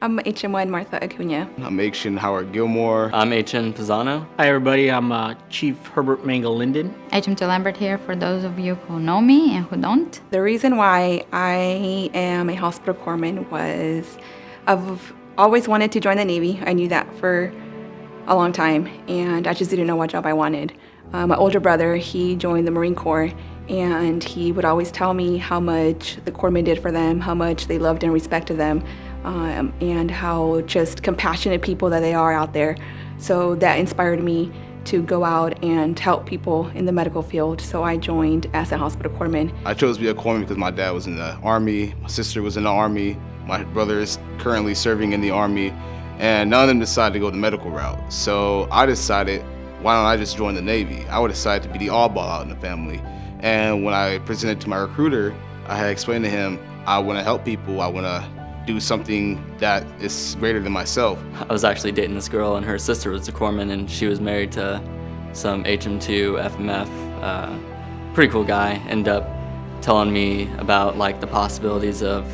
I'm HM1 Martha Acuna. I'm HN Howard Gilmore. I'm HN Pisano. Hi everybody, I'm Chief Herbert Mango Linden. HM2 Lambert here for those of you who know me and who don't. The reason why I am a hospital corpsman was I've always wanted to join the Navy. I knew that for a long time, and I just didn't know what job I wanted. My older brother, he joined the Marine Corps, and he would always tell me how much the corpsmen did for them, how much they loved and respected them, and how just compassionate people that they are out there. So that inspired me to go out and help people in the medical field. So I joined as a hospital corpsman. I chose to be a corpsman because my dad was in the Army, my sister was in the Army, my brother is currently serving in the Army, and none of them decided to go the medical route. So I decided, why don't I just join the Navy? I would decide to be the oddball out in the family. And when I presented to my recruiter, I had explained to him, I want to help people, I want to do something that is greater than myself. I was actually dating this girl, and her sister was a corpsman, and she was married to some HM2 FMF, pretty cool guy. Ended up telling me about like the possibilities of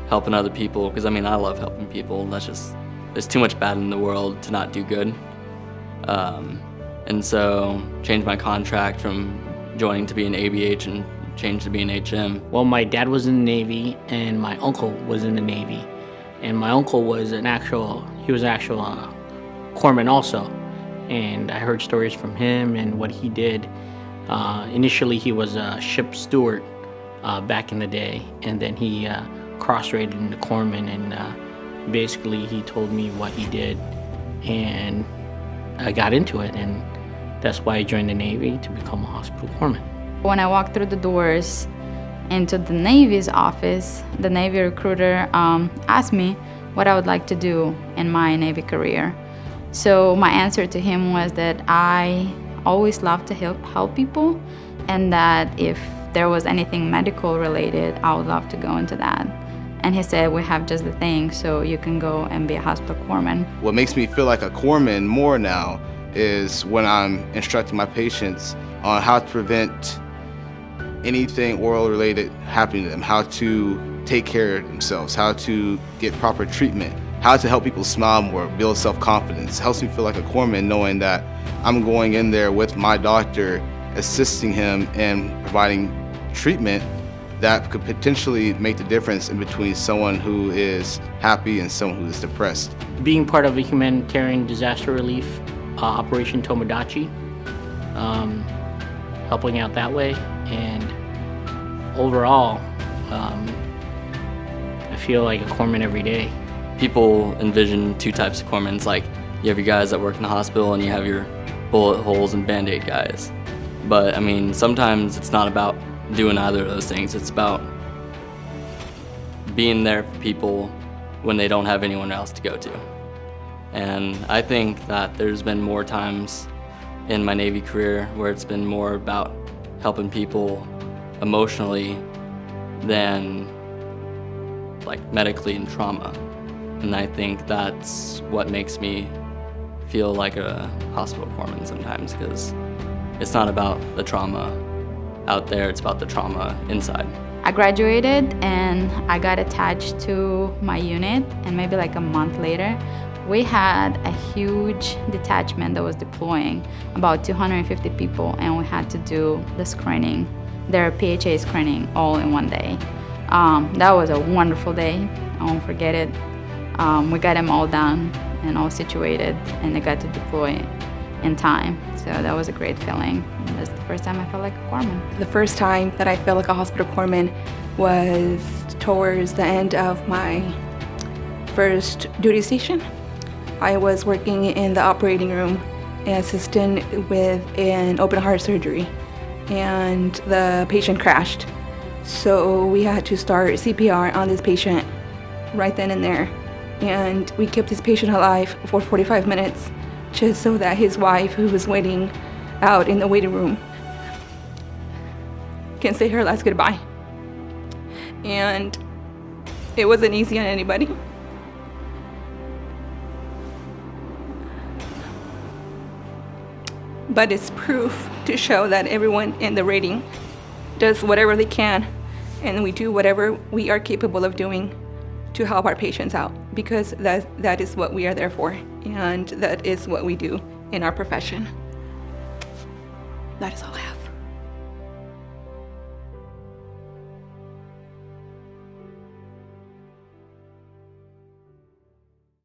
helping other people, because I mean I love helping people. There's too much bad in the world to not do good. And so changed my contract from joining to be an ABH and changed to be an HM. Well, my dad was in the Navy and my uncle was in the Navy. And my uncle was an actual corpsman also. And I heard stories from him and what he did. Initially, he was a ship steward back in the day, and then he cross-rated into corpsman, and basically he told me what he did, and I got into it, and that's why I joined the Navy, to become a hospital corpsman. When I walked through the doors into the Navy's office, the Navy recruiter asked me what I would like to do in my Navy career. So my answer to him was that I always loved to help people, and that if there was anything medical related, I would love to go into that. And he said, we have just the thing, so you can go and be a hospital corpsman. What makes me feel like a corpsman more now is when I'm instructing my patients on how to prevent anything oral related happening to them, how to take care of themselves, how to get proper treatment, how to help people smile more, build self-confidence. It helps me feel like a corpsman knowing that I'm going in there with my doctor, assisting him in providing treatment that could potentially make the difference in between someone who is happy and someone who is depressed. Being part of a humanitarian disaster relief Operation Tomodachi, helping out that way, and overall, I feel like a corpsman every day. People envision two types of corpsmen. Like, you have your guys that work in the hospital, and you have your bullet holes and Band-Aid guys. But I mean, sometimes it's not about doing either of those things. It's about being there for people when they don't have anyone else to go to. And I think that there's been more times in my Navy career where it's been more about helping people emotionally than like medically and trauma. And I think that's what makes me feel like a hospital corpsman sometimes, because it's not about the trauma out there, it's about the trauma inside. I graduated and I got attached to my unit, and maybe like a month later, we had a huge detachment that was deploying, about 250 people, and we had to do the screening, their PHA screening, all in one day. That was a wonderful day. I won't forget it. We got them all done and all situated, and they got to deploy in time. So that was a great feeling. That's the first time I felt like a corpsman. The first time that I felt like a hospital corpsman was towards the end of my first duty station. I was working in the operating room, assisting with an open heart surgery, and the patient crashed. So we had to start CPR on this patient right then and there. And we kept this patient alive for 45 minutes just so that his wife, who was waiting out in the waiting room, can say her last goodbye. And it wasn't easy on anybody. But it's proof to show that everyone in the rating does whatever they can, and we do whatever we are capable of doing to help our patients out, because that is what we are there for, and that is what we do in our profession. That is all I have.